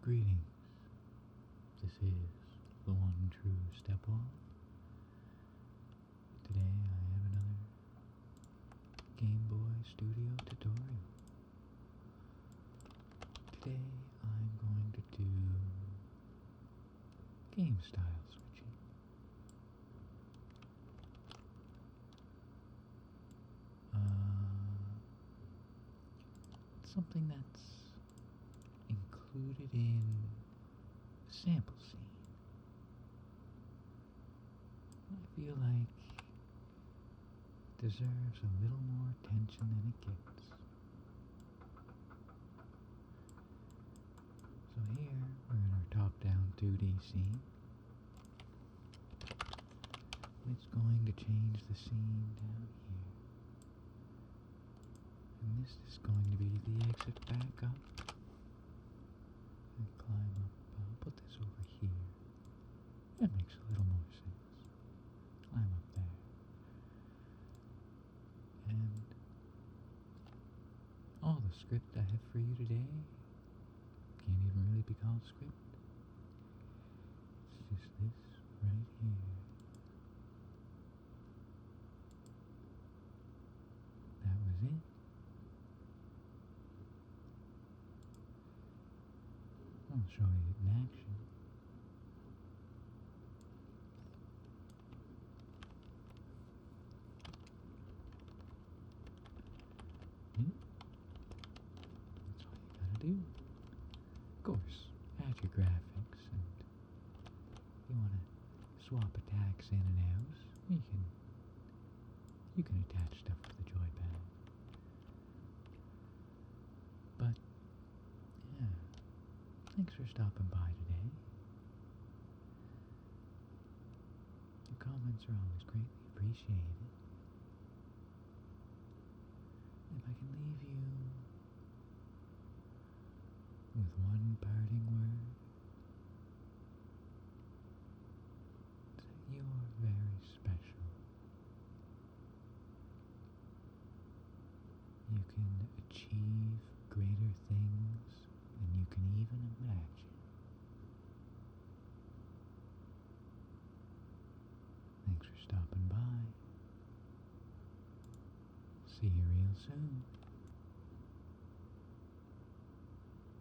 Greetings. This is the one true Stepwall. Today I have another Game Boy Studio tutorial. Today I'm going to do game style switching. It's something that's included in the sample scene. I feel like it deserves a little more attention than it gets. So here we're in our top-down 2D scene. It's going to change the scene down here. And this is going to be the exit back up. And climb up. I'll put this over here. That makes a little more sense. Climb up there. And all the script I have for you today can't even really be called script. It's just this right here. That was it. I'll show you it in action. That's all you gotta do. Of course, add your graphics, and if you wanna swap attacks in and out, you can attach stuff to the joypad. But yeah, thanks for stopping by today. Your comments are always greatly appreciated. If I can leave you with one parting word, it's that you are very special. You can achieve greater things than you can even imagine. Thanks for stopping by. See you real soon.